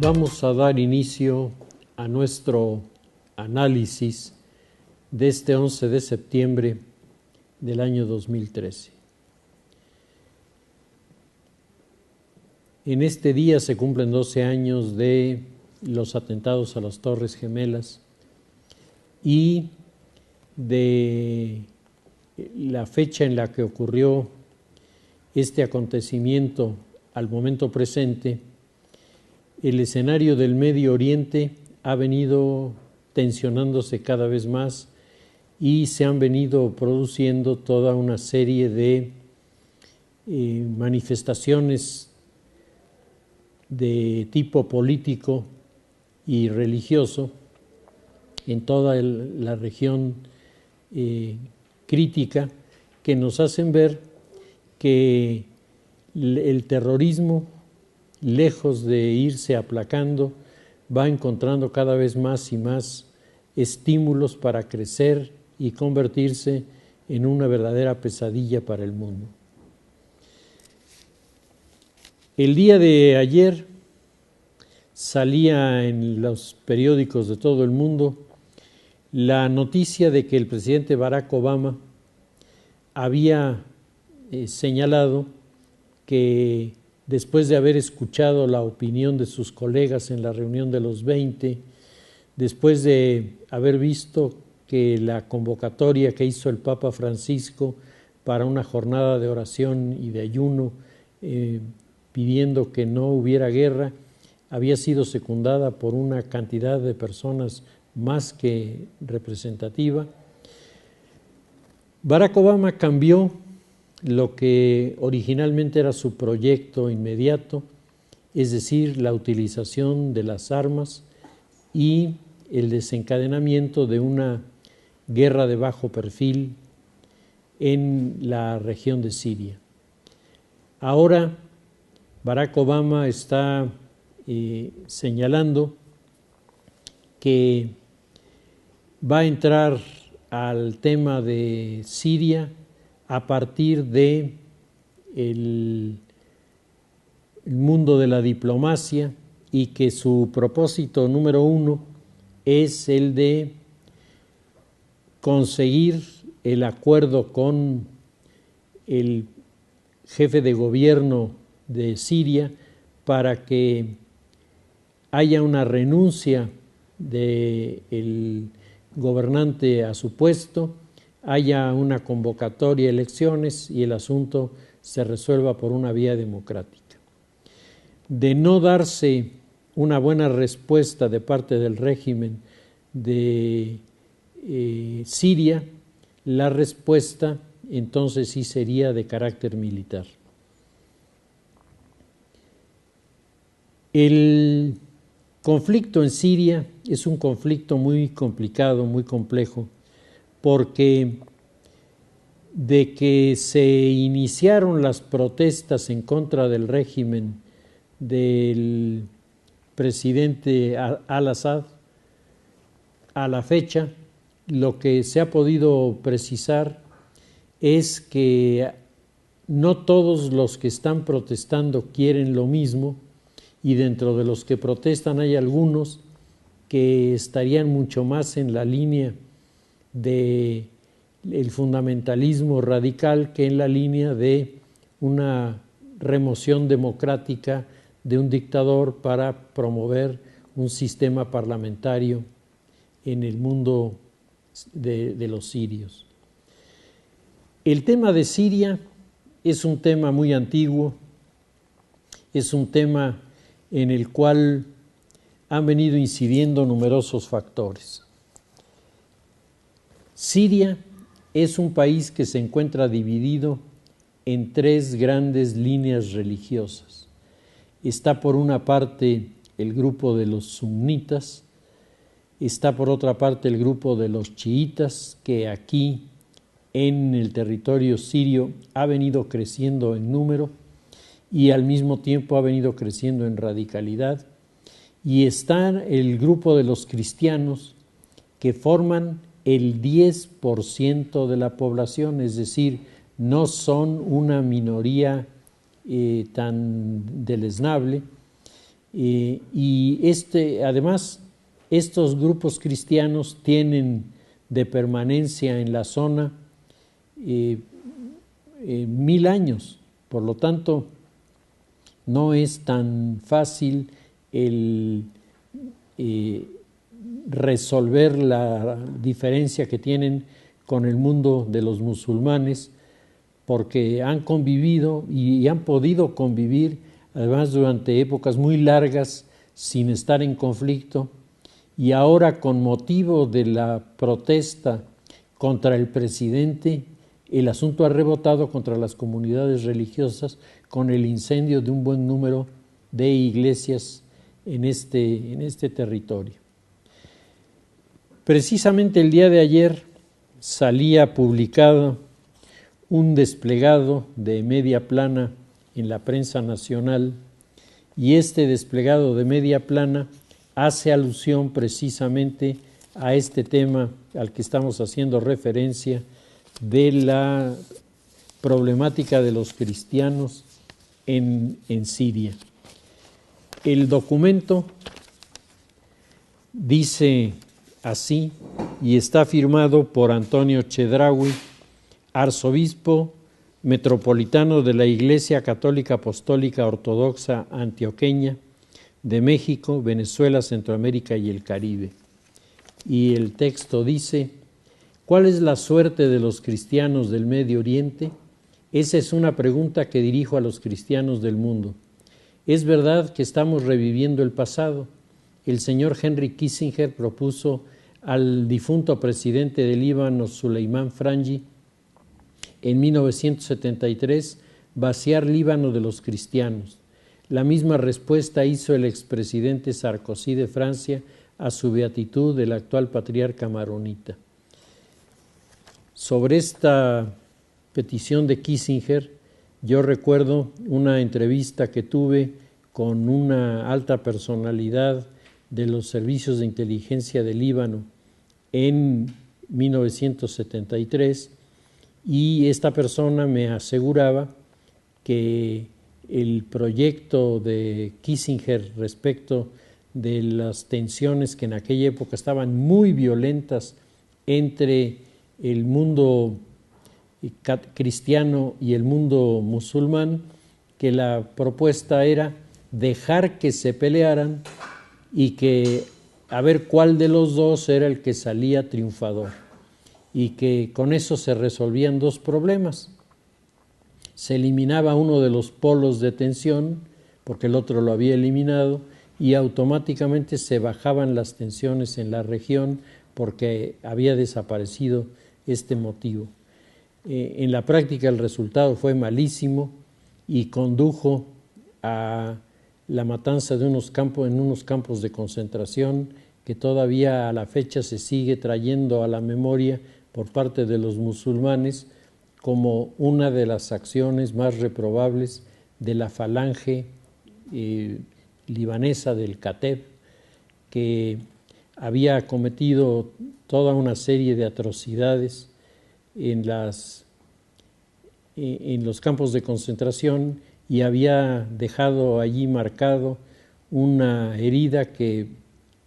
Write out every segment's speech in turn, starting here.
Vamos a dar inicio a nuestro análisis de este 11 de septiembre del año 2013. En este día se cumplen 12 años de los atentados a las Torres Gemelas y de la fecha en la que ocurrió este acontecimiento al momento presente. El escenario del Medio Oriente ha venido tensionándose cada vez más y se han venido produciendo toda una serie de manifestaciones de tipo político y religioso en toda la región crítica, que nos hacen ver que el terrorismo, lejos de irse aplacando, va encontrando cada vez más y más estímulos para crecer y convertirse en una verdadera pesadilla para el mundo. El día de ayer salía en los periódicos de todo el mundo la noticia de que el presidente Barack Obama había señalado que después de haber escuchado la opinión de sus colegas en la reunión de los 20, después de haber visto que la convocatoria que hizo el Papa Francisco para una jornada de oración y de ayuno pidiendo que no hubiera guerra, había sido secundada por una cantidad de personas más que representativa, Barack Obama cambió lo que originalmente era su proyecto inmediato, es decir, la utilización de las armas y el desencadenamiento de una guerra de bajo perfil en la región de Siria. Ahora Barack Obama está señalando que va a entrar al tema de Siria a partir de el mundo de la diplomacia y que su propósito número uno es el de conseguir el acuerdo con el jefe de gobierno de Siria para que haya una renuncia del gobernante a su puesto, haya una convocatoria a elecciones y el asunto se resuelva por una vía democrática. De no darse una buena respuesta de parte del régimen de Siria, la respuesta entonces sí sería de carácter militar. El conflicto en Siria es un conflicto muy complicado, muy complejo, porque de que se iniciaron las protestas en contra del régimen del presidente al-Assad a la fecha, lo que se ha podido precisar es que no todos los que están protestando quieren lo mismo, y dentro de los que protestan hay algunos que estarían mucho más en la línea del fundamentalismo radical que en la línea de una remoción democrática de un dictador para promover un sistema parlamentario en el mundo de los sirios. El tema de Siria es un tema muy antiguo, es un tema en el cual han venido incidiendo numerosos factores. Siria es un país que se encuentra dividido en tres grandes líneas religiosas. Está por una parte el grupo de los sunitas, está por otra parte el grupo de los chiitas, que aquí en el territorio sirio ha venido creciendo en número y al mismo tiempo ha venido creciendo en radicalidad, y está el grupo de los cristianos, que forman el 10% de la población, es decir, no son una minoría tan deleznable, Además, estos grupos cristianos tienen de permanencia en la zona 1000 años. Por lo tanto, no es tan fácil el resolver la diferencia que tienen con el mundo de los musulmanes, porque han convivido y han podido convivir, además durante épocas muy largas, sin estar en conflicto, y ahora con motivo de la protesta contra el presidente, el asunto ha rebotado contra las comunidades religiosas con el incendio de un buen número de iglesias en este territorio. Precisamente el día de ayer salía publicado un desplegado de media plana en la prensa nacional, y este desplegado de media plana hace alusión precisamente a este tema al que estamos haciendo referencia de la problemática de los cristianos en Siria. El documento dice así, y está firmado por Antonio Chedraui, arzobispo metropolitano de la Iglesia Católica Apostólica Ortodoxa Antioqueña de México, Venezuela, Centroamérica y el Caribe. Y el texto dice: ¿cuál es la suerte de los cristianos del Medio Oriente? Esa es una pregunta que dirijo a los cristianos del mundo. Es verdad que estamos reviviendo el pasado. El señor Henry Kissinger propuso al difunto presidente del Líbano, Suleimán Frangi, en 1973, vaciar Líbano de los cristianos. La misma respuesta hizo el expresidente Sarkozy de Francia a su beatitud del actual patriarca maronita. Sobre esta petición de Kissinger, yo recuerdo una entrevista que tuve con una alta personalidad de los servicios de inteligencia de Líbano en 1973, y esta persona me aseguraba que el proyecto de Kissinger respecto de las tensiones que en aquella época estaban muy violentas entre el mundo cristiano y el mundo musulmán, que la propuesta era dejar que se pelearan y que a ver cuál de los dos era el que salía triunfador, y que con eso se resolvían dos problemas. Se eliminaba uno de los polos de tensión, porque el otro lo había eliminado, y automáticamente se bajaban las tensiones en la región porque había desaparecido este motivo. En la práctica el resultado fue malísimo y condujo a la matanza de en unos campos de concentración que todavía a la fecha se sigue trayendo a la memoria por parte de los musulmanes como una de las acciones más reprobables de la falange libanesa del Kateb, que había cometido toda una serie de atrocidades en los campos de concentración, y había dejado allí marcado una herida que,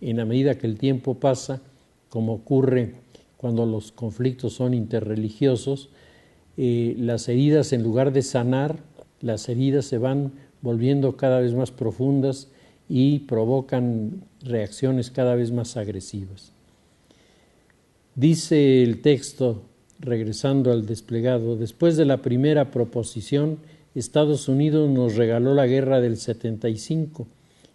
en la medida que el tiempo pasa, como ocurre cuando los conflictos son interreligiosos, las heridas, en lugar de sanar, las heridas se van volviendo cada vez más profundas y provocan reacciones cada vez más agresivas. Dice el texto, regresando al desplegado: después de la primera proposición, Estados Unidos nos regaló la guerra del 75,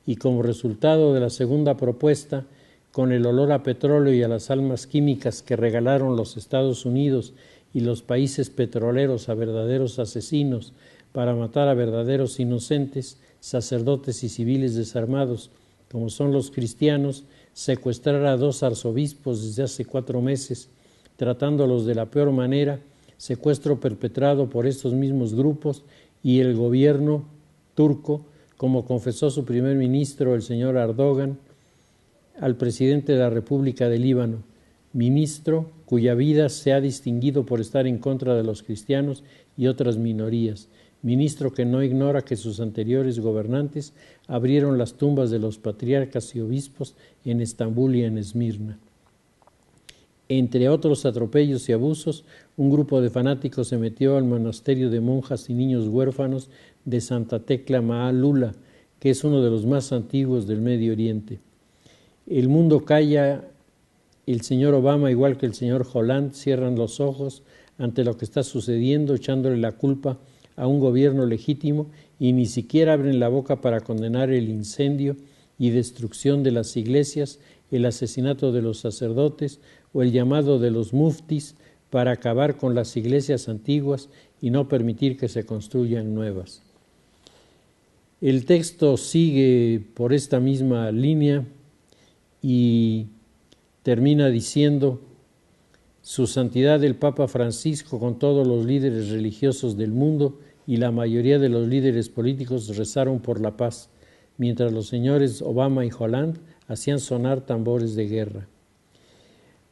y como resultado de la segunda propuesta, con el olor a petróleo y a las armas químicas que regalaron los Estados Unidos y los países petroleros a verdaderos asesinos para matar a verdaderos inocentes, sacerdotes y civiles desarmados, como son los cristianos, secuestrar a 2 arzobispos desde hace 4 meses, tratándolos de la peor manera, secuestro perpetrado por estos mismos grupos y el gobierno turco, como confesó su primer ministro, el señor Erdogan, al presidente de la República de Líbano, ministro cuya vida se ha distinguido por estar en contra de los cristianos y otras minorías. ministro que no ignora que sus anteriores gobernantes abrieron las tumbas de los patriarcas y obispos en Estambul y en Esmirna. Entre otros atropellos y abusos, un grupo de fanáticos se metió al monasterio de monjas y niños huérfanos de Santa Tecla Maalula, que es uno de los más antiguos del Medio Oriente. El mundo calla, el señor Obama, igual que el señor Hollande, cierran los ojos ante lo que está sucediendo, echándole la culpa a un gobierno legítimo y ni siquiera abren la boca para condenar el incendio y destrucción de las iglesias, el asesinato de los sacerdotes o el llamado de los muftis para acabar con las iglesias antiguas y no permitir que se construyan nuevas. El texto sigue por esta misma línea y termina diciendo: Su Santidad el Papa Francisco con todos los líderes religiosos del mundo y la mayoría de los líderes políticos rezaron por la paz, mientras los señores Obama y Hollande hacían sonar tambores de guerra.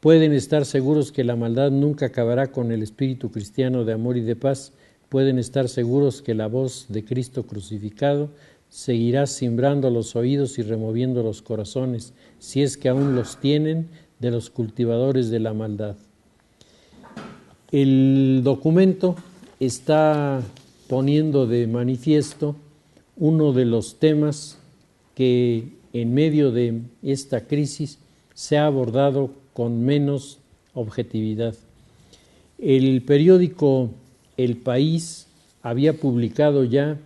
Pueden estar seguros que la maldad nunca acabará con el espíritu cristiano de amor y de paz. Pueden estar seguros que la voz de Cristo crucificado seguirá cimbrando los oídos y removiendo los corazones, si es que aún los tienen, de los cultivadores de la maldad. El documento está poniendo de manifiesto uno de los temas que en medio de esta crisis se ha abordado con menos objetividad. El periódico El País había publicado ya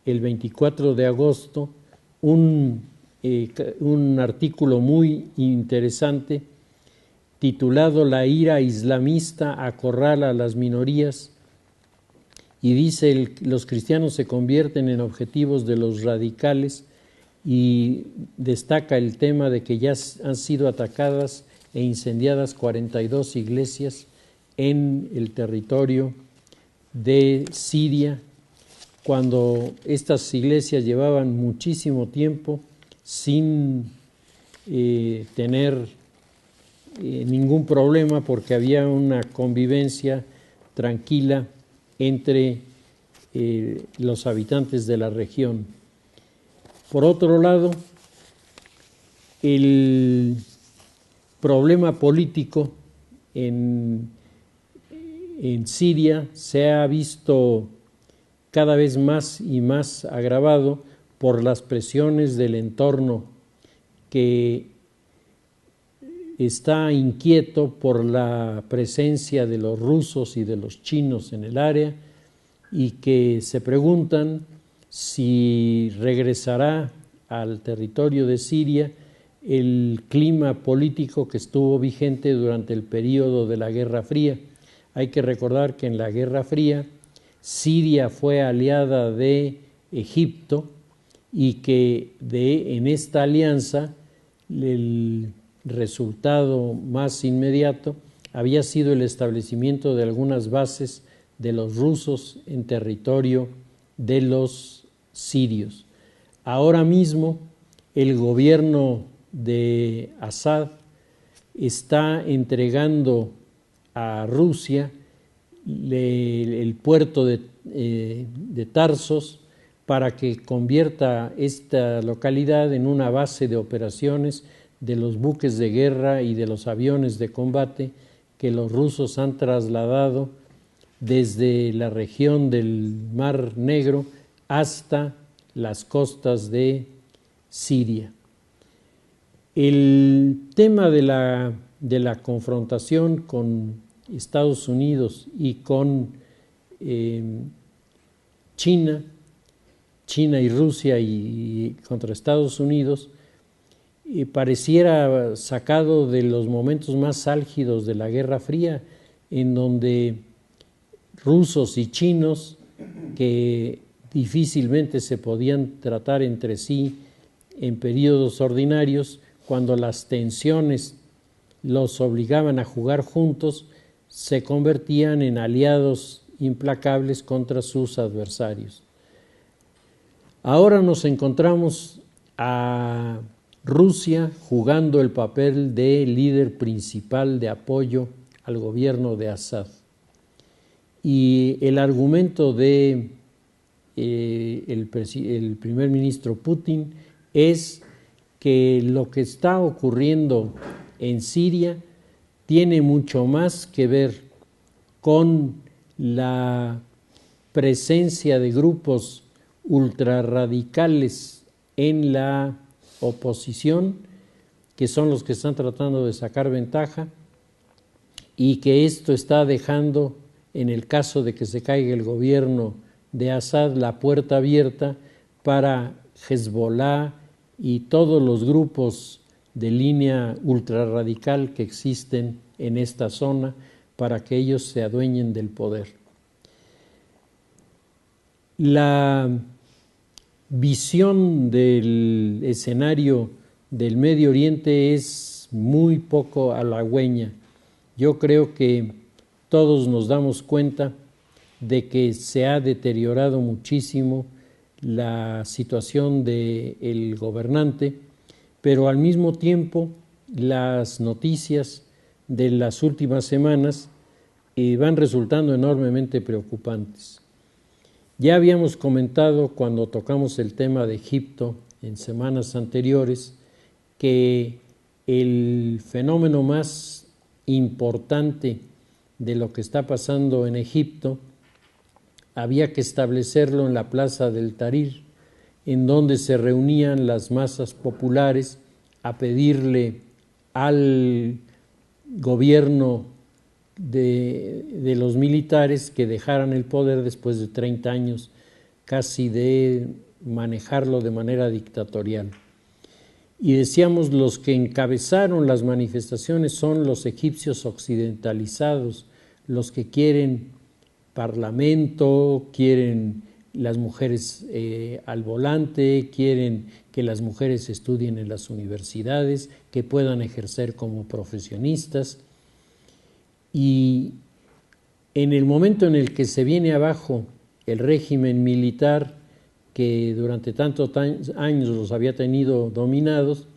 el 24 de agosto un artículo muy interesante titulado La ira islamista acorrala a las minorías, y dice: los cristianos se convierten en objetivos de los radicales, y destaca el tema de que ya han sido atacadas e incendiadas 42 iglesias en el territorio de Siria, cuando estas iglesias llevaban muchísimo tiempo sin tener ningún problema, porque había una convivencia tranquila entre los habitantes de la región. Por otro lado, el problema político en Siria se ha visto cada vez más y más agravado por las presiones del entorno, que está inquieto por la presencia de los rusos y de los chinos en el área, y que se preguntan si regresará al territorio de Siria el clima político que estuvo vigente durante el periodo de la Guerra Fría. Hay que recordar que en la Guerra Fría Siria fue aliada de Egipto, y que en esta alianza el resultado más inmediato había sido el establecimiento de algunas bases de los rusos en territorio de los sirios. Ahora mismo el gobierno de Assad está entregando a Rusia el puerto de Tarsos para que convierta esta localidad en una base de operaciones de los buques de guerra y de los aviones de combate que los rusos han trasladado desde la región del Mar Negro hasta las costas de Siria. El tema de la confrontación con Estados Unidos y con China y Rusia y contra Estados Unidos, pareciera sacado de los momentos más álgidos de la Guerra Fría, en donde rusos y chinos, que difícilmente se podían tratar entre sí en periodos ordinarios, cuando las tensiones los obligaban a jugar juntos, se convertían en aliados implacables contra sus adversarios. Ahora nos encontramos a Rusia jugando el papel de líder principal de apoyo al gobierno de Assad. Y el argumento de el primer ministro Putin es que lo que está ocurriendo en Siria tiene mucho más que ver con la presencia de grupos ultrarradicales en la oposición, que son los que están tratando de sacar ventaja, y que esto está dejando, en el caso de que se caiga el gobierno de Assad, la puerta abierta para Hezbollah y todos los grupos de línea ultrarradical que existen en esta zona, para que ellos se adueñen del poder. La visión del escenario del Medio Oriente es muy poco halagüeña. Yo creo que todos nos damos cuenta de que se ha deteriorado muchísimo la situación del gobernante, pero al mismo tiempo las noticias de las últimas semanas van resultando enormemente preocupantes. Ya habíamos comentado cuando tocamos el tema de Egipto en semanas anteriores que el fenómeno más importante de lo que está pasando en Egipto había que establecerlo en la plaza del Tahrir, en donde se reunían las masas populares a pedirle al gobierno de los militares que dejaran el poder después de 30 años casi de manejarlo de manera dictatorial. Y decíamos, los que encabezaron las manifestaciones son los egipcios occidentalizados, los que quieren parlamento, quieren las mujeres al volante, quieren que las mujeres estudien en las universidades, que puedan ejercer como profesionistas. Y en el momento en el que se viene abajo el régimen militar que durante tantos años los había tenido dominados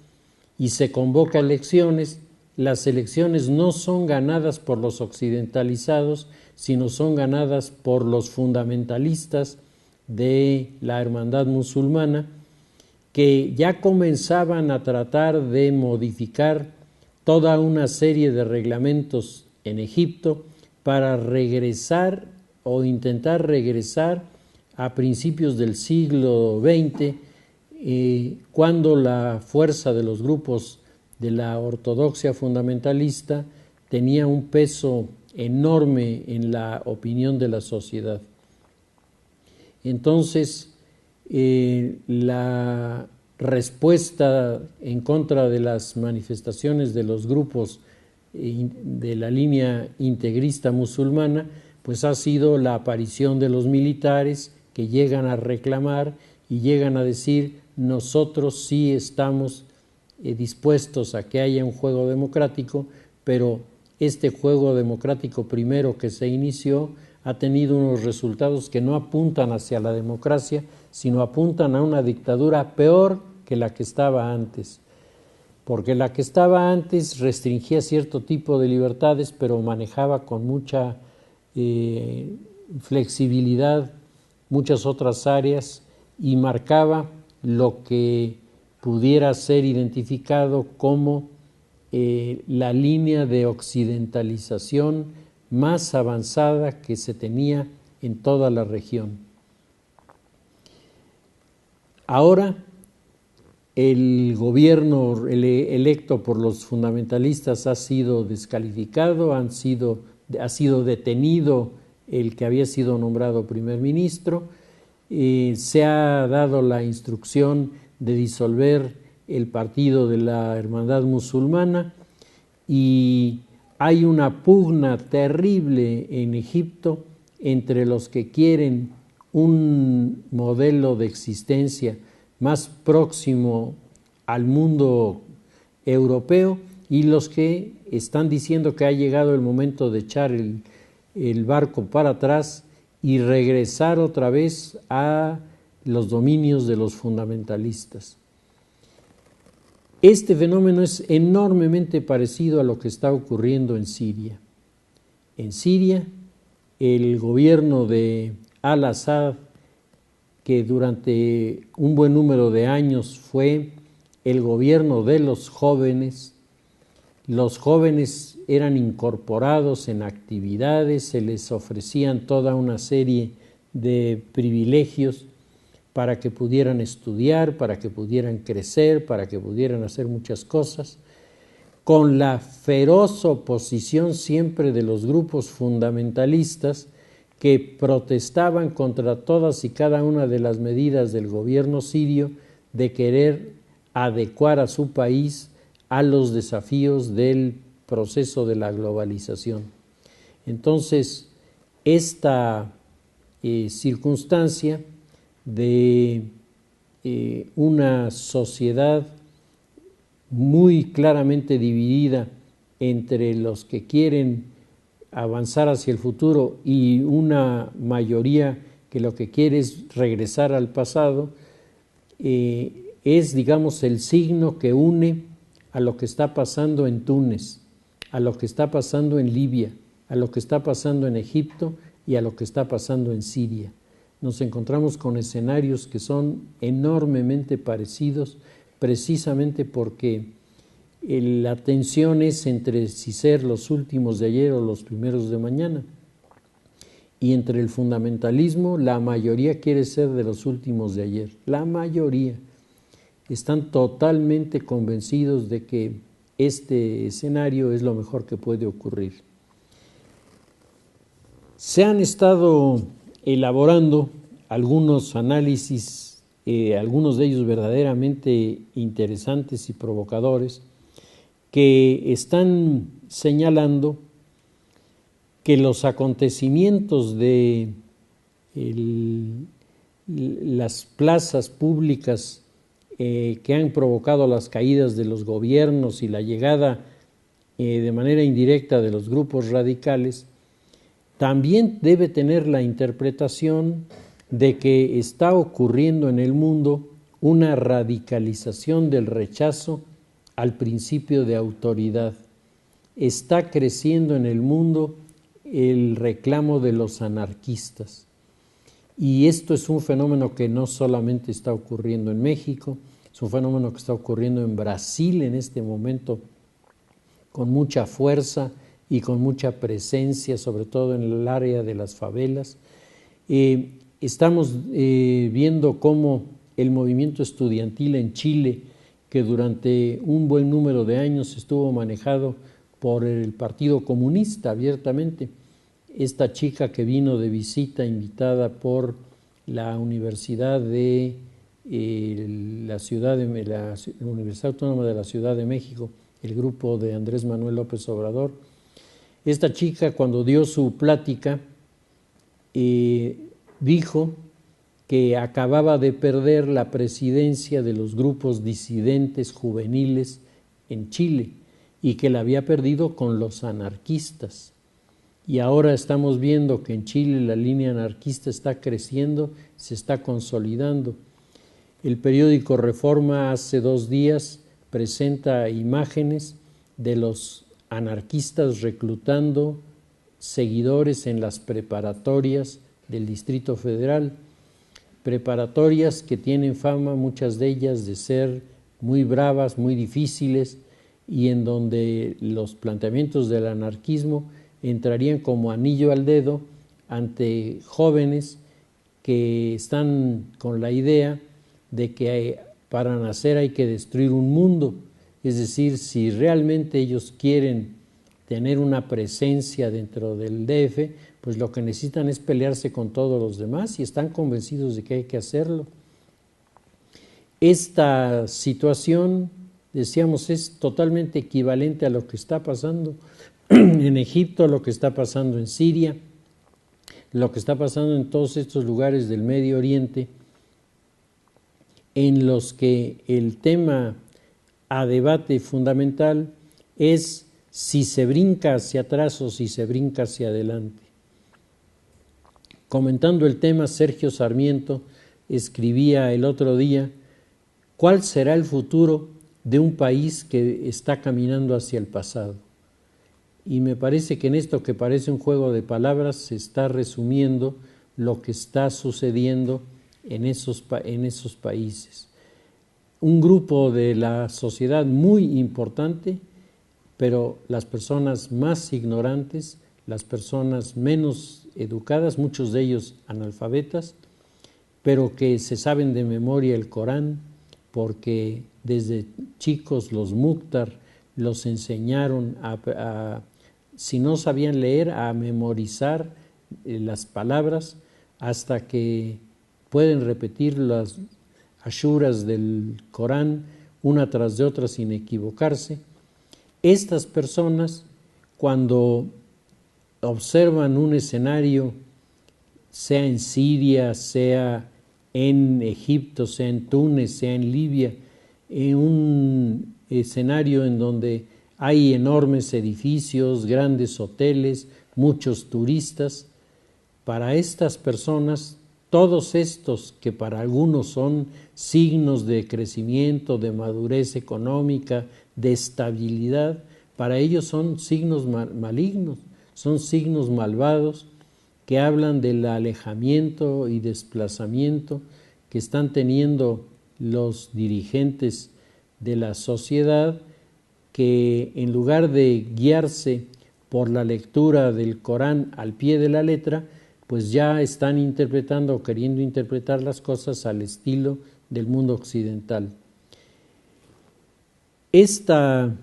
y se convoca elecciones, las elecciones no son ganadas por los occidentalizados, sino son ganadas por los fundamentalistas de la hermandad musulmana, que ya comenzaban a tratar de modificar toda una serie de reglamentos en Egipto para regresar o intentar regresar a principios del siglo XX, cuando la fuerza de los grupos de la ortodoxia fundamentalista tenía un peso enorme en la opinión de la sociedad. Entonces, la respuesta en contra de las manifestaciones de los grupos de la línea integrista musulmana, pues ha sido la aparición de los militares que llegan a reclamar y llegan a decir: nosotros sí estamos dispuestos a que haya un juego democrático, pero este juego democrático primero que se inició ha tenido unos resultados que no apuntan hacia la democracia, sino apuntan a una dictadura peor que la que estaba antes. Porque la que estaba antes restringía cierto tipo de libertades, pero manejaba con mucha flexibilidad muchas otras áreas y marcaba lo que pudiera ser identificado como la línea de occidentalización más avanzada que se tenía en toda la región. Ahora, el gobierno electo por los fundamentalistas ha sido descalificado, ha sido detenido el que había sido nombrado primer ministro, se ha dado la instrucción de disolver el partido de la Hermandad Musulmana y hay una pugna terrible en Egipto entre los que quieren un modelo de existencia más próximo al mundo europeo y los que están diciendo que ha llegado el momento de echar el barco para atrás y regresar otra vez a los dominios de los fundamentalistas. Este fenómeno es enormemente parecido a lo que está ocurriendo en Siria. En Siria, el gobierno de al-Assad que durante un buen número de años fue el gobierno de los jóvenes. Los jóvenes eran incorporados en actividades, se les ofrecían toda una serie de privilegios para que pudieran estudiar, para que pudieran crecer, para que pudieran hacer muchas cosas, con la feroz oposición siempre de los grupos fundamentalistas que protestaban contra todas y cada una de las medidas del gobierno sirio de querer adecuar a su país a los desafíos del proceso de la globalización. Entonces, esta circunstancia de una sociedad muy claramente dividida entre los que quieren avanzar hacia el futuro y una mayoría que lo que quiere es regresar al pasado, es, digamos, el signo que une a lo que está pasando en Túnez, a lo que está pasando en Libia, a lo que está pasando en Egipto y a lo que está pasando en Siria. Nos encontramos con escenarios que son enormemente parecidos, precisamente porque la tensión es entre si ser los últimos de ayer o los primeros de mañana. Y entre el fundamentalismo, la mayoría quiere ser de los últimos de ayer. La mayoría están totalmente convencidos de que este escenario es lo mejor que puede ocurrir. Se han estado elaborando algunos análisis, algunos de ellos verdaderamente interesantes y provocadores, que están señalando que los acontecimientos de las plazas públicas que han provocado las caídas de los gobiernos y la llegada de manera indirecta de los grupos radicales, también debe tener la interpretación de que está ocurriendo en el mundo una radicalización del rechazo al principio de autoridad. Está creciendo en el mundo el reclamo de los anarquistas. Y esto es un fenómeno que no solamente está ocurriendo en México, es un fenómeno que está ocurriendo en Brasil en este momento con mucha fuerza y con mucha presencia, sobre todo en el área de las favelas. Estamos viendo cómo el movimiento estudiantil en Chile, que durante un buen número de años estuvo manejado por el Partido Comunista abiertamente, esta chica que vino de visita invitada por la Universidad de la Universidad Autónoma de la Ciudad de México, el grupo de Andrés Manuel López Obrador. Esta chica, cuando dio su plática, dijo que acababa de perder la presidencia de los grupos disidentes juveniles en Chile y que la había perdido con los anarquistas. Y ahora estamos viendo que en Chile la línea anarquista está creciendo, se está consolidando. El periódico Reforma hace 2 días presenta imágenes de los anarquistas reclutando seguidores en las preparatorias del Distrito Federal, preparatorias que tienen fama, muchas de ellas, de ser muy bravas, muy difíciles, y en donde los planteamientos del anarquismo entrarían como anillo al dedo ante jóvenes que están con la idea de que para nacer hay que destruir un mundo. Es decir, si realmente ellos quieren tener una presencia dentro del DF, pues lo que necesitan es pelearse con todos los demás y están convencidos de que hay que hacerlo. Esta situación, decíamos, es totalmente equivalente a lo que está pasando en Egipto, a lo que está pasando en Siria, lo que está pasando en todos estos lugares del Medio Oriente, en los que el tema a debate fundamental es si se brinca hacia atrás o si se brinca hacia adelante. Comentando el tema, Sergio Sarmiento escribía el otro día: ¿cuál será el futuro de un país que está caminando hacia el pasado? Y me parece que en esto, que parece un juego de palabras, se está resumiendo lo que está sucediendo en esos países. Un grupo de la sociedad muy importante, pero las personas más ignorantes, las personas menos educadas, muchos de ellos analfabetas, pero que se saben de memoria el Corán, porque desde chicos los Mukhtar los enseñaron si no sabían leer, a memorizar las palabras hasta que pueden repetir las ashuras del Corán una tras de otra sin equivocarse. Estas personas, cuando observan un escenario, sea en Siria, sea en Egipto, sea en Túnez, sea en Libia, en un escenario en donde hay enormes edificios, grandes hoteles, muchos turistas, para estas personas, todos estos que para algunos son signos de crecimiento, de madurez económica, de estabilidad, para ellos son signos malignos, son signos malvados que hablan del alejamiento y desplazamiento que están teniendo los dirigentes de la sociedad, que en lugar de guiarse por la lectura del Corán al pie de la letra, pues ya están interpretando o queriendo interpretar las cosas al estilo del mundo occidental. Esta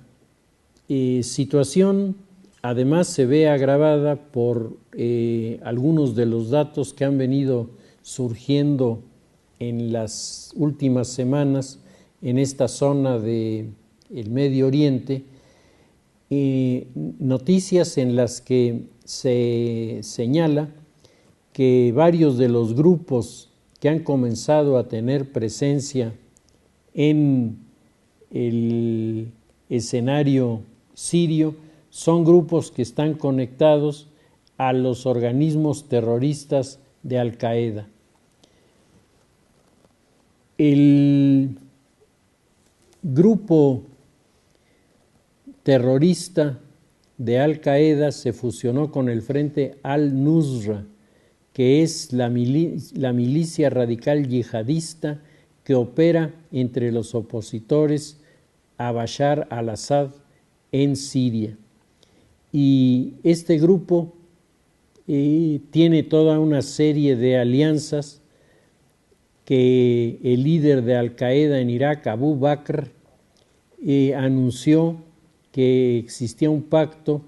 situación además se ve agravada por algunos de los datos que han venido surgiendo en las últimas semanas en esta zona del Medio Oriente, noticias en las que se señala que varios de los grupos que han comenzado a tener presencia en el escenario sirio son grupos que están conectados a los organismos terroristas de Al-Qaeda. El grupo terrorista de Al-Qaeda se fusionó con el Frente Al-Nusra, que es la milicia radical yihadista que opera entre los opositores a Bashar al-Assad en Siria. Y este grupo tiene toda una serie de alianzas que el líder de Al-Qaeda en Irak, Abu Bakr, anunció que existía un pacto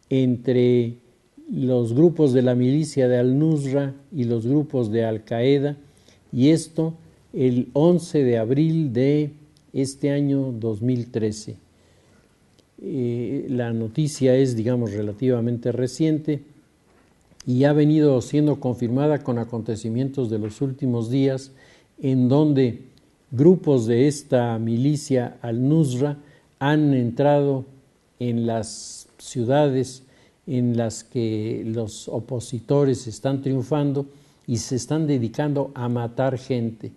entre los grupos de la milicia de Al-Nusra y los grupos de Al-Qaeda, y esto el 11 de abril de este año 2013. La noticia es, digamos, relativamente reciente y ha venido siendo confirmada con acontecimientos de los últimos días, en donde grupos de esta milicia Al-Nusra han entrado en las ciudades en las que los opositores están triunfando y se están dedicando a matar gente.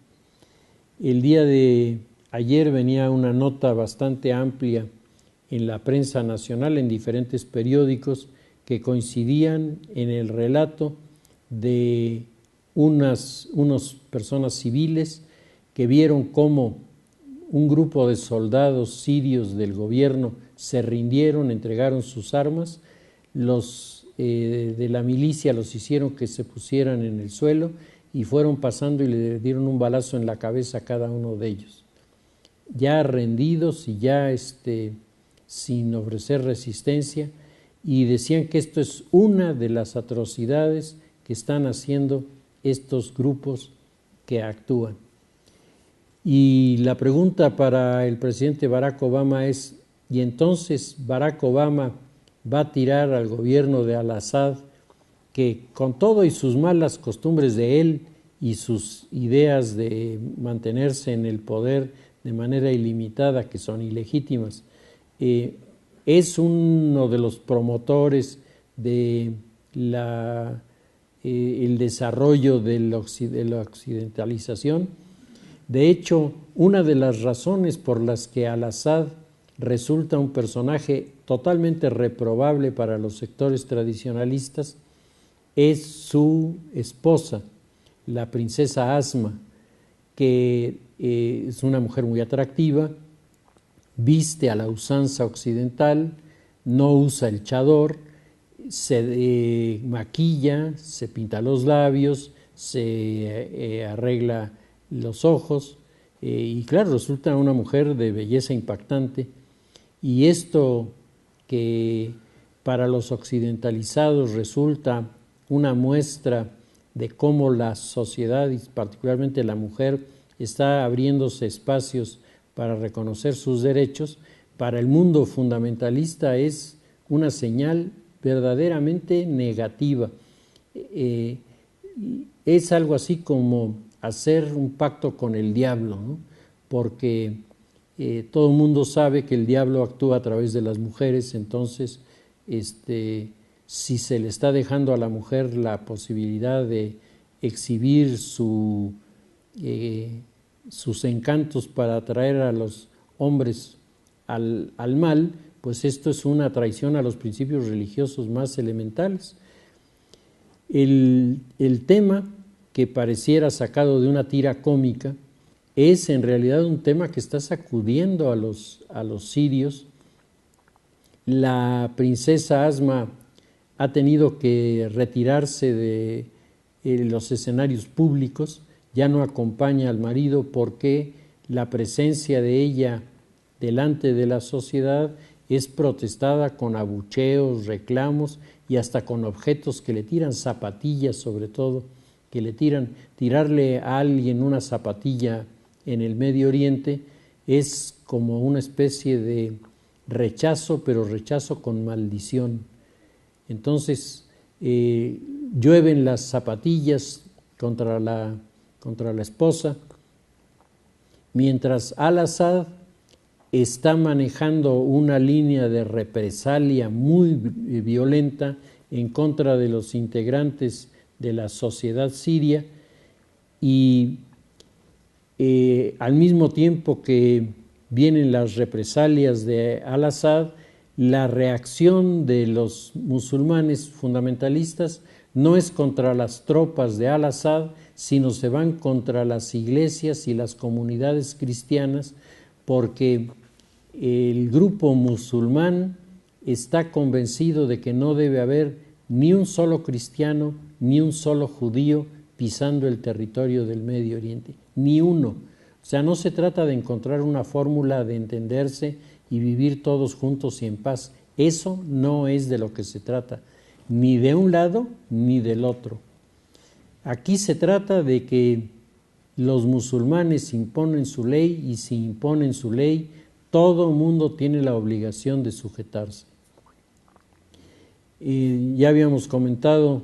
El día de ayer venía una nota bastante amplia en la prensa nacional, en diferentes periódicos, que coincidían en el relato de unas personas civiles que vieron cómo un grupo de soldados sirios del gobierno se rindieron, entregaron sus armas, los de la milicia los hicieron que se pusieran en el suelo y fueron pasando y le dieron un balazo en la cabeza a cada uno de ellos. Ya rendidos y ya sin ofrecer resistencia, y decían que esto es una de las atrocidades que están haciendo estos grupos que actúan. Y la pregunta para el presidente Barack Obama es, ¿y entonces Barack Obama va a tirar al gobierno de Al-Assad, que con todo y sus malas costumbres de él y sus ideas de mantenerse en el poder de manera ilimitada, que son ilegítimas, es uno de los promotores de el desarrollo de la occidentalización? De hecho, una de las razones por las que Al-Assad resulta un personaje totalmente reprobable para los sectores tradicionalistas es su esposa, la princesa Asma, que es una mujer muy atractiva, viste a la usanza occidental, no usa el chador, se maquilla, se pinta los labios, se arregla los ojos, y claro, resulta una mujer de belleza impactante. Y esto que para los occidentalizados resulta una muestra de cómo la sociedad, y particularmente la mujer, está abriéndose espacios para reconocer sus derechos, para el mundo fundamentalista es una señal verdaderamente negativa. Es algo así como hacer un pacto con el diablo, ¿no? Porque todo el mundo sabe que el diablo actúa a través de las mujeres, entonces si se le está dejando a la mujer la posibilidad de exhibir sus encantos para atraer a los hombres al mal, pues esto es una traición a los principios religiosos más elementales. El tema que pareciera sacado de una tira cómica es en realidad un tema que está sacudiendo a los sirios. La princesa Asma ha tenido que retirarse de los escenarios públicos, ya no acompaña al marido porque la presencia de ella delante de la sociedad es protestada con abucheos, reclamos y hasta con objetos que le tiran, zapatillas sobre todo, que le tirarle a alguien una zapatilla en el Medio Oriente es como una especie de rechazo, pero rechazo con maldición. Entonces llueven las zapatillas contra la esposa, mientras Al-Assad está manejando una línea de represalia muy violenta en contra de los integrantes de la sociedad siria, y al mismo tiempo que vienen las represalias de Al-Assad, la reacción de los musulmanes fundamentalistas no es contra las tropas de Al-Assad, sino se van contra las iglesias y las comunidades cristianas, porque el grupo musulmán está convencido de que no debe haber ni un solo cristiano ni un solo judío pisando el territorio del Medio Oriente, ni uno. O sea, no se trata de encontrar una fórmula de entenderse y vivir todos juntos y en paz. Eso no es de lo que se trata, ni de un lado ni del otro. Aquí se trata de que los musulmanes imponen su ley, y si imponen su ley, todo mundo tiene la obligación de sujetarse. Ya habíamos comentado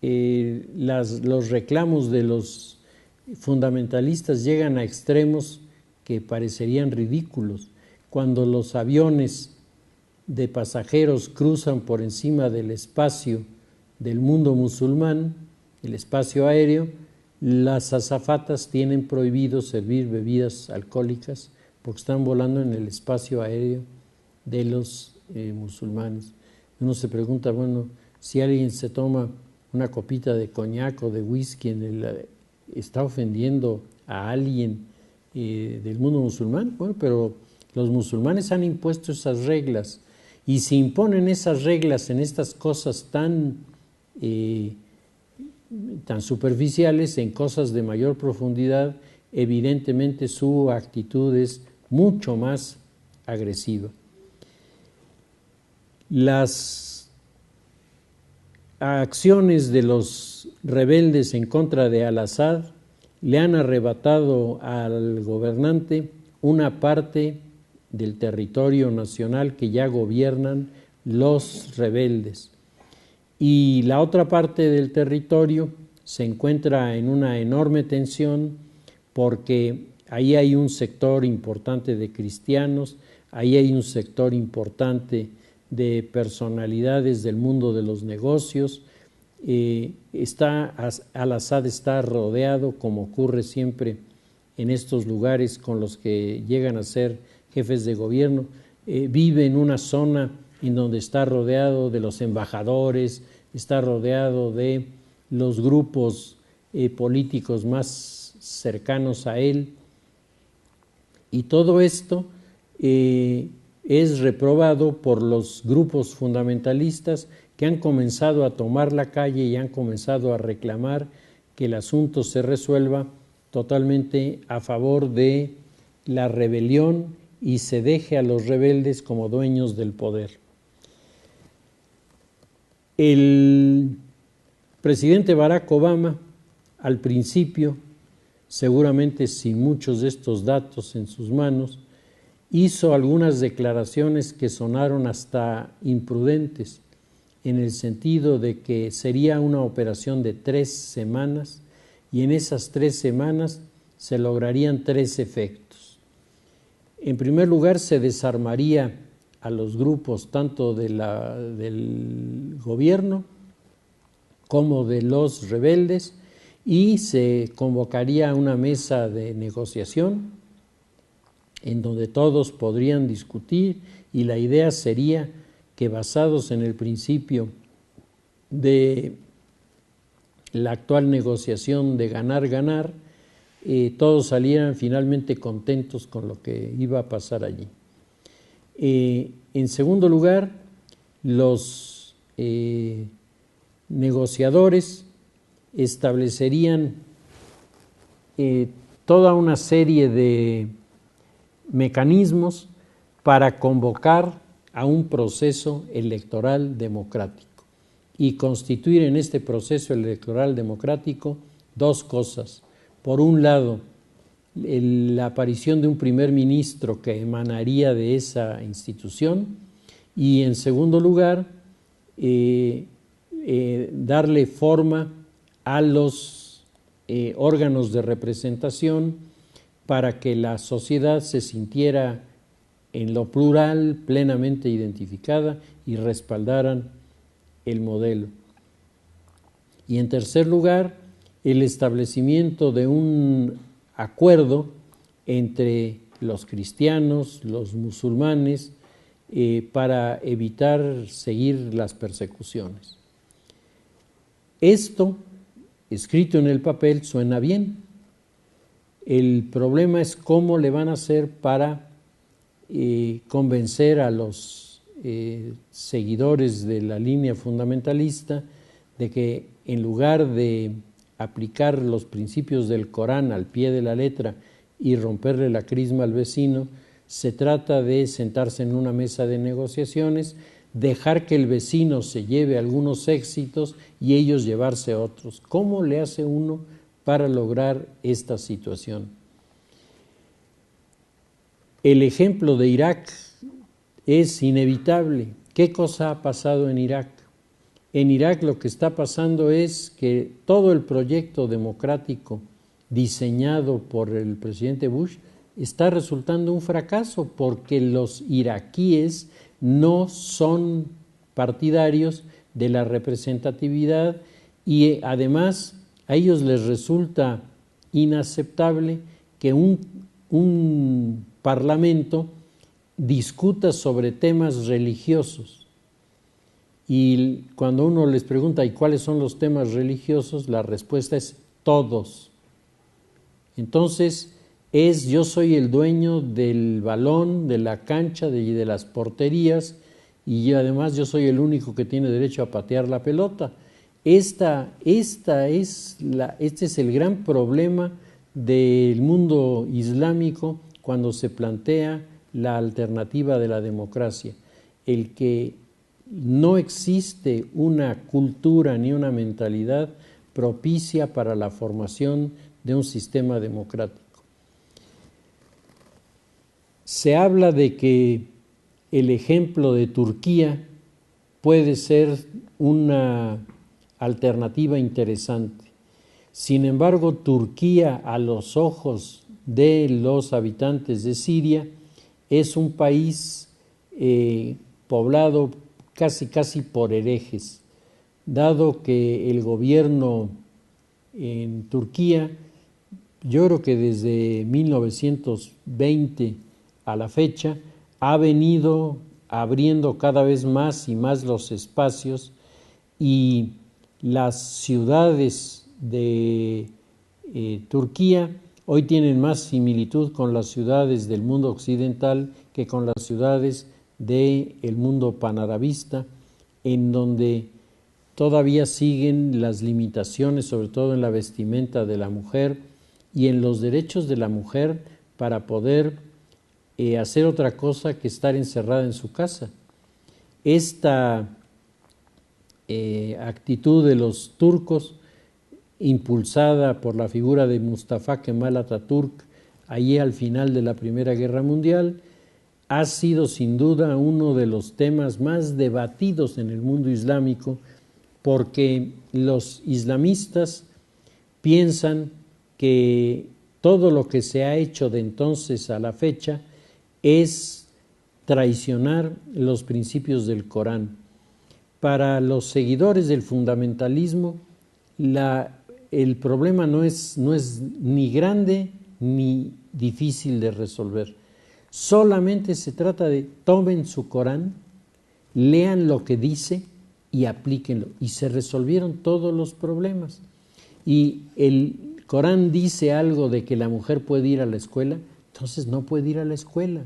los reclamos de los fundamentalistas llegan a extremos que parecerían ridículos. Cuando los aviones de pasajeros cruzan por encima del espacio del mundo musulmán, el espacio aéreo, las azafatas tienen prohibido servir bebidas alcohólicas porque están volando en el espacio aéreo de los musulmanes. Uno se pregunta, bueno, si alguien se toma una copita de coñac o de whisky, ¿está ofendiendo a alguien del mundo musulmán? Bueno, pero los musulmanes han impuesto esas reglas, y si imponen esas reglas en estas cosas tan superficiales, en cosas de mayor profundidad, evidentemente su actitud es mucho más agresiva. Las acciones de los rebeldes en contra de Al-Assad le han arrebatado al gobernante una parte del territorio nacional que ya gobiernan los rebeldes, y la otra parte del territorio se encuentra en una enorme tensión porque ahí hay un sector importante de cristianos, ahí hay un sector importante de personalidades del mundo de los negocios. Al-Assad está rodeado, como ocurre siempre en estos lugares con los que llegan a ser jefes de gobierno, vive en una zona en donde está rodeado de los embajadores, está rodeado de los grupos políticos más cercanos a él. Y todo esto es reprobado por los grupos fundamentalistas que han comenzado a tomar la calle y han comenzado a reclamar que el asunto se resuelva totalmente a favor de la rebelión y se deje a los rebeldes como dueños del poder. El presidente Barack Obama, al principio, seguramente sin muchos de estos datos en sus manos, hizo algunas declaraciones que sonaron hasta imprudentes, en el sentido de que sería una operación de 3 semanas y en esas 3 semanas se lograrían 3 efectos. En primer lugar, se desarmaría a los grupos tanto del gobierno como de los rebeldes y se convocaría una mesa de negociación en donde todos podrían discutir y la idea sería que basados en el principio de la actual negociación de ganar-ganar, todos salieran finalmente contentos con lo que iba a pasar allí. En segundo lugar, los negociadores establecerían toda una serie de mecanismos para convocar a un proceso electoral democrático y constituir en este proceso electoral democrático 2 cosas. Por un lado, la aparición de un primer ministro que emanaría de esa institución y en segundo lugar, darle forma a los órganos de representación para que la sociedad se sintiera en lo plural plenamente identificada y respaldaran el modelo. Y en tercer lugar, el establecimiento de un acuerdo entre los cristianos, los musulmanes, para evitar seguir las persecuciones. Esto, escrito en el papel, suena bien. El problema es cómo le van a hacer para convencer a los seguidores de la línea fundamentalista de que en lugar de aplicar los principios del Corán al pie de la letra y romperle la crisma al vecino, se trata de sentarse en una mesa de negociaciones, dejar que el vecino se lleve algunos éxitos y ellos llevarse otros. ¿Cómo le hace uno para lograr esta situación? El ejemplo de Irak es inevitable. ¿Qué cosa ha pasado en Irak? En Irak lo que está pasando es que todo el proyecto democrático diseñado por el presidente Bush está resultando un fracaso porque los iraquíes no son partidarios de la representatividad y además a ellos les resulta inaceptable que un parlamento discuta sobre temas religiosos. Y cuando uno les pregunta ¿y cuáles son los temas religiosos? La respuesta es todos. Entonces yo soy el dueño del balón, de la cancha y de las porterías y además yo soy el único que tiene derecho a patear la pelota. Este es el gran problema del mundo islámico cuando se plantea la alternativa de la democracia, el que no existe una cultura ni una mentalidad propicia para la formación de un sistema democrático. Se habla de que el ejemplo de Turquía puede ser una alternativa interesante. Sin embargo, Turquía, a los ojos de los habitantes de Siria, es un país poblado casi por herejes, dado que el gobierno en Turquía, yo creo que desde 1920 a la fecha, ha venido abriendo cada vez más y más los espacios y las ciudades de Turquía hoy tienen más similitud con las ciudades del mundo occidental que con las ciudades del mundo panarabista, en donde todavía siguen las limitaciones, sobre todo en la vestimenta de la mujer y en los derechos de la mujer para poder hacer otra cosa que estar encerrada en su casa. Esta actitud de los turcos, impulsada por la figura de Mustafa Kemal Atatürk, allí al final de la Primera Guerra Mundial, ha sido sin duda uno de los temas más debatidos en el mundo islámico, porque los islamistas piensan que todo lo que se ha hecho de entonces a la fecha es traicionar los principios del Corán. Para los seguidores del fundamentalismo, el problema no es ni grande ni difícil de resolver. Solamente se trata de tomen su Corán, lean lo que dice y aplíquenlo. Y se resolvieron todos los problemas. Y el Corán dice algo de que la mujer puede ir a la escuela, entonces no puede ir a la escuela.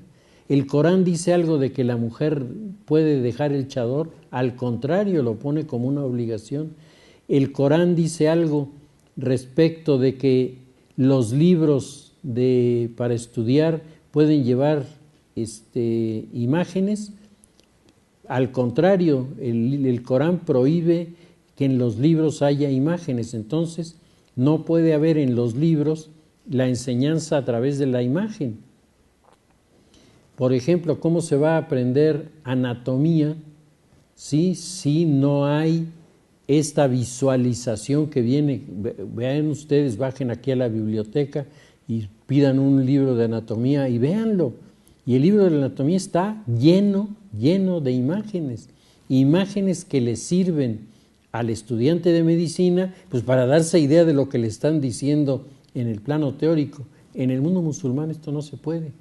El Corán dice algo de que la mujer puede dejar el chador, al contrario, lo pone como una obligación. El Corán dice algo respecto de que los libros para estudiar pueden llevar imágenes. Al contrario, el Corán prohíbe que en los libros haya imágenes. Entonces, no puede haber en los libros la enseñanza a través de la imagen. Por ejemplo, ¿cómo se va a aprender anatomía si no hay esta visualización que viene? Vean ustedes, bajen aquí a la biblioteca y pidan un libro de anatomía y véanlo. Y el libro de la anatomía está lleno de imágenes que le sirven al estudiante de medicina pues para darse idea de lo que le están diciendo en el plano teórico. En el mundo musulmán esto no se puede.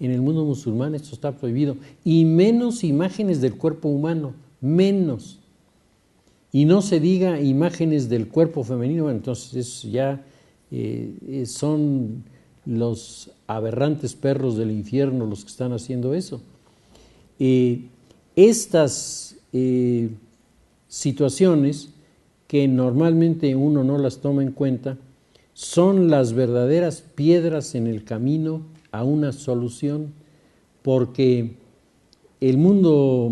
En el mundo musulmán esto está prohibido. Y menos imágenes del cuerpo humano, menos. Y no se diga imágenes del cuerpo femenino, entonces eso ya son los aberrantes perros del infierno los que están haciendo eso. Estas situaciones que normalmente uno no las toma en cuenta son las verdaderas piedras en el camino a una solución, porque el mundo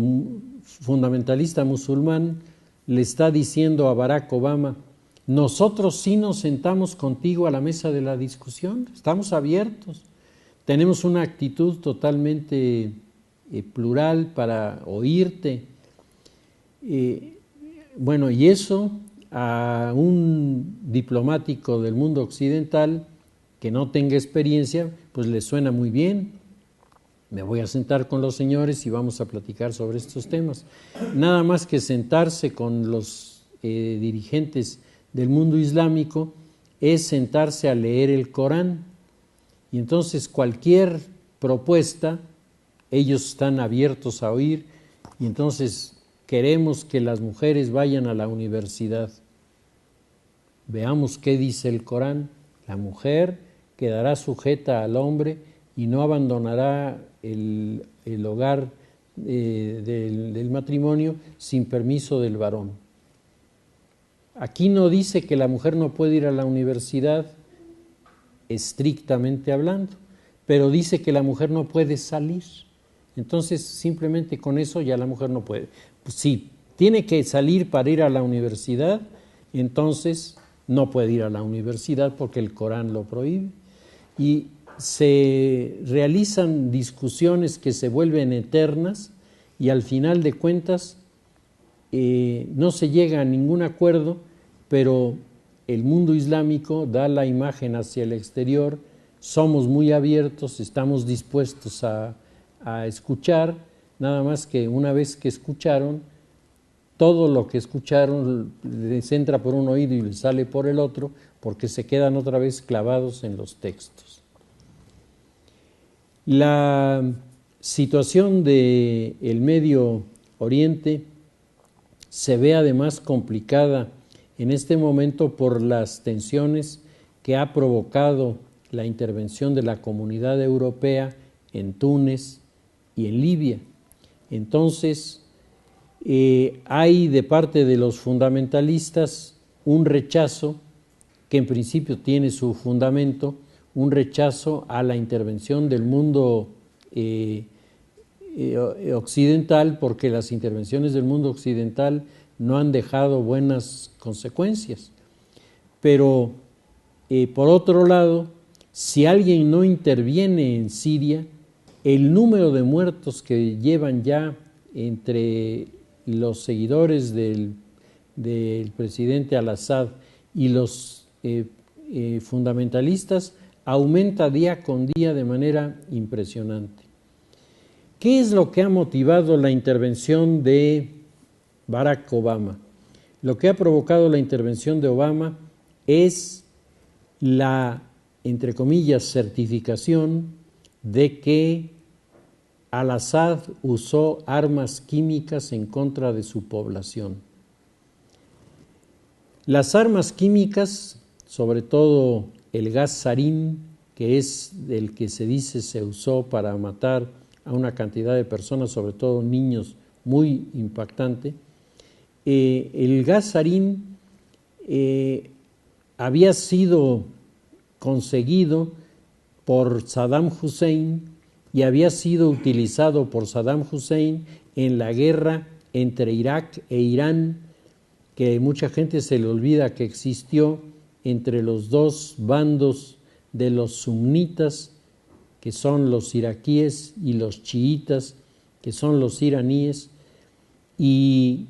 fundamentalista musulmán le está diciendo a Barack Obama: nosotros sí nos sentamos contigo a la mesa de la discusión, estamos abiertos, tenemos una actitud totalmente plural para oírte. Bueno, y eso a un diplomático del mundo occidental que no tenga experiencia, pues le suena muy bien. Me voy a sentar con los señores y vamos a platicar sobre estos temas. Nada más que sentarse con los dirigentes del mundo islámico es sentarse a leer el Corán. Y entonces cualquier propuesta, ellos están abiertos a oír, y entonces queremos que las mujeres vayan a la universidad. Veamos qué dice el Corán. La mujer quedará sujeta al hombre y no abandonará el hogar del matrimonio sin permiso del varón. Aquí no dice que la mujer no puede ir a la universidad, estrictamente hablando, pero dice que la mujer no puede salir. Entonces, simplemente con eso ya la mujer no puede. Pues, si tiene que salir para ir a la universidad, entonces no puede ir a la universidad porque el Corán lo prohíbe. Y se realizan discusiones que se vuelven eternas y al final de cuentas no se llega a ningún acuerdo, pero el mundo islámico da la imagen hacia el exterior, somos muy abiertos, estamos dispuestos a escuchar, nada más que una vez que escucharon, todo lo que escucharon les entra por un oído y les sale por el otro, porque se quedan otra vez clavados en los textos. La situación del Medio Oriente se ve además complicada en este momento por las tensiones que ha provocado la intervención de la Comunidad Europea en Túnez y en Libia. Entonces, hay de parte de los fundamentalistas un rechazo, que en principio tiene su fundamento, un rechazo a la intervención del mundo occidental, porque las intervenciones del mundo occidental no han dejado buenas consecuencias. Pero, por otro lado, si alguien no interviene en Siria, el número de muertos que llevan ya entre los seguidores del presidente al-Assad y los fundamentalistas aumenta día con día de manera impresionante. ¿Qué es lo que ha motivado la intervención de Barack Obama? Lo que ha provocado la intervención de Obama es la, entre comillas, certificación de que al-Assad usó armas químicas en contra de su población. Las armas químicas, sobre todo el gas sarín, que es el que se dice se usó para matar a una cantidad de personas, sobre todo niños, muy impactante. El gas sarín había sido conseguido por Saddam Hussein y había sido utilizado por Saddam Hussein en la guerra entre Irak e Irán, que mucha gente se le olvida que existió entre los dos bandos de los sunitas, que son los iraquíes, y los chiitas, que son los iraníes, y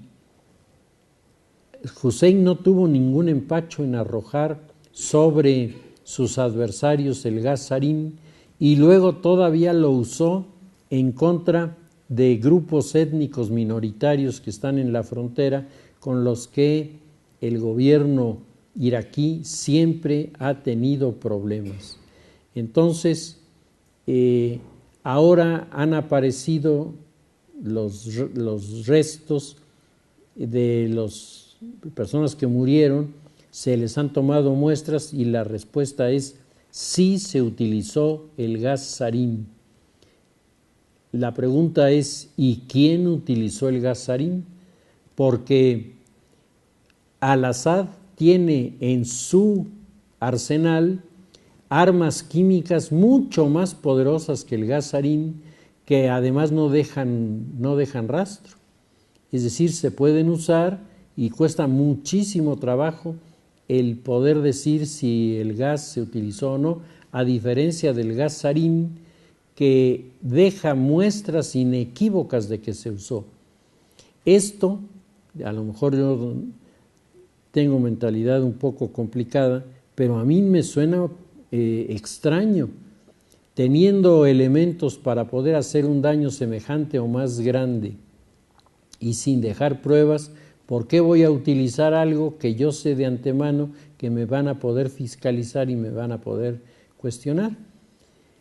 Hussein no tuvo ningún empacho en arrojar sobre sus adversarios el gas sarín, y luego todavía lo usó en contra de grupos étnicos minoritarios que están en la frontera, con los que el gobierno iraquí siempre ha tenido problemas. Entonces, ahora han aparecido los restos de las personas que murieron, se les han tomado muestras y la respuesta es sí se utilizó el gas sarín. La pregunta es, ¿y quién utilizó el gas sarín? Porque al-Assad tiene en su arsenal armas químicas mucho más poderosas que el gas sarín, que además no dejan rastro. Es decir, se pueden usar y cuesta muchísimo trabajo el poder decir si el gas se utilizó o no, a diferencia del gas sarín, que deja muestras inequívocas de que se usó. Esto, a lo mejor yo tengo mentalidad un poco complicada, pero a mí me suena extraño, teniendo elementos para poder hacer un daño semejante o más grande y sin dejar pruebas. ¿Por qué voy a utilizar algo que yo sé de antemano que me van a poder fiscalizar y me van a poder cuestionar?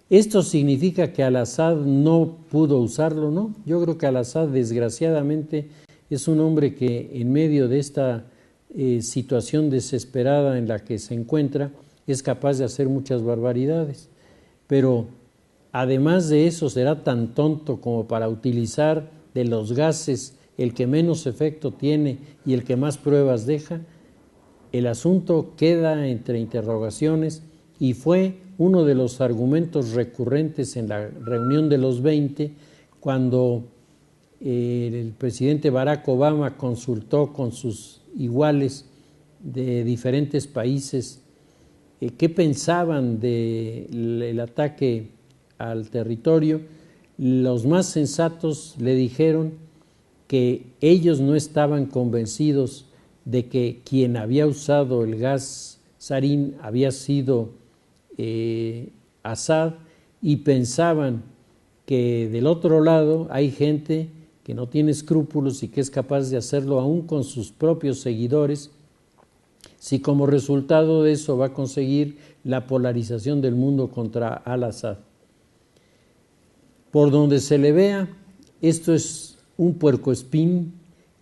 ¿Esto significa que al-Assad no pudo usarlo? No, yo creo que al-Assad desgraciadamente es un hombre que en medio de esta situación desesperada en la que se encuentra es capaz de hacer muchas barbaridades, pero además de eso será tan tonto como para utilizar de los gases el que menos efecto tiene y el que más pruebas deja. El asunto queda entre interrogaciones y fue uno de los argumentos recurrentes en la reunión de los 20, cuando el presidente Barack Obama consultó con sus iguales de diferentes países qué pensaban del ataque al territorio. Los más sensatos le dijeron que ellos no estaban convencidos de que quien había usado el gas sarín había sido Assad, y pensaban que del otro lado hay gente que no tiene escrúpulos y que es capaz de hacerlo aún con sus propios seguidores, si como resultado de eso va a conseguir la polarización del mundo contra al-Assad. Por donde se le vea, esto es un puercoespín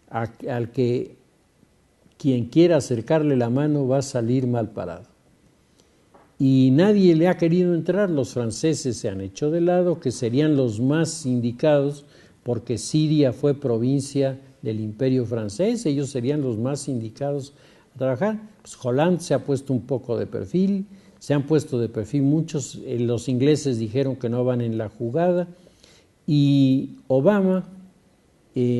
al que quien quiera acercarle la mano va a salir mal parado. Y nadie le ha querido entrar. Los franceses se han hecho de lado, que serían los más indicados, porque Siria fue provincia del Imperio francés, ellos serían los más indicados a trabajar. Pues Hollande se ha puesto un poco de perfil, se han puesto de perfil muchos, los ingleses dijeron que no van en la jugada, y Obama,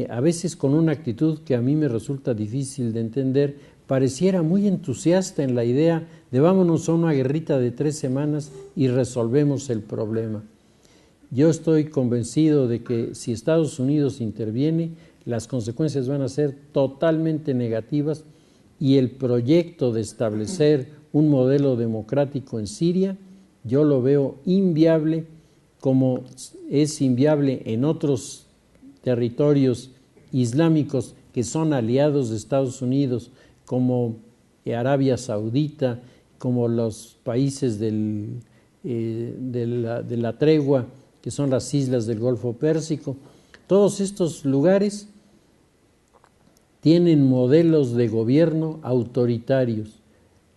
a veces con una actitud que a mí me resulta difícil de entender, pareciera muy entusiasta en la idea de vámonos a una guerrita de 3 semanas y resolvemos el problema. Yo estoy convencido de que si Estados Unidos interviene, las consecuencias van a ser totalmente negativas y el proyecto de establecer un modelo democrático en Siria, yo lo veo inviable, como es inviable en otros territorios islámicos que son aliados de Estados Unidos, como Arabia Saudita, como los países de la tregua, que son las islas del Golfo Pérsico. Todos estos lugares tienen modelos de gobierno autoritarios,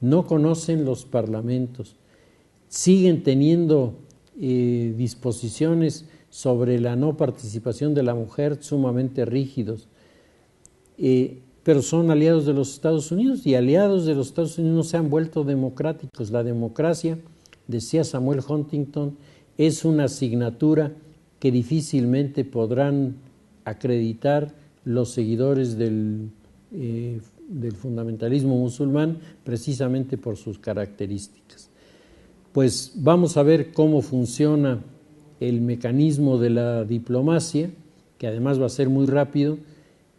no conocen los parlamentos, siguen teniendo disposiciones sobre la no participación de la mujer sumamente rígidos, pero son aliados de los Estados Unidos, y aliados de los Estados Unidos no se han vuelto democráticos. La democracia, decía Samuel Huntington, es una asignatura que difícilmente podrán acreditar los seguidores del fundamentalismo musulmán, precisamente por sus características. Pues vamos a ver cómo funciona el mecanismo de la diplomacia, que además va a ser muy rápido,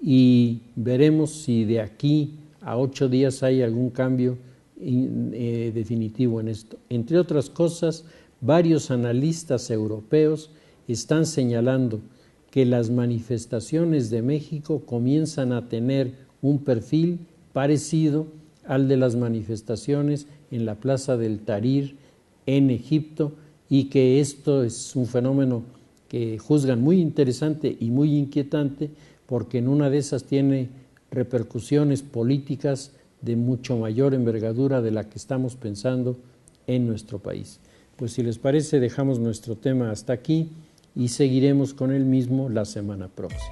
y veremos si de aquí a 8 días hay algún cambio definitivo en esto. Entre otras cosas, varios analistas europeos están señalando que las manifestaciones de México comienzan a tener un perfil parecido al de las manifestaciones en la Plaza del Tahrir en Egipto, y que esto es un fenómeno que juzgan muy interesante y muy inquietante, porque en una de esas tiene repercusiones políticas de mucho mayor envergadura de la que estamos pensando en nuestro país. Pues si les parece, dejamos nuestro tema hasta aquí y seguiremos con el mismo la semana próxima.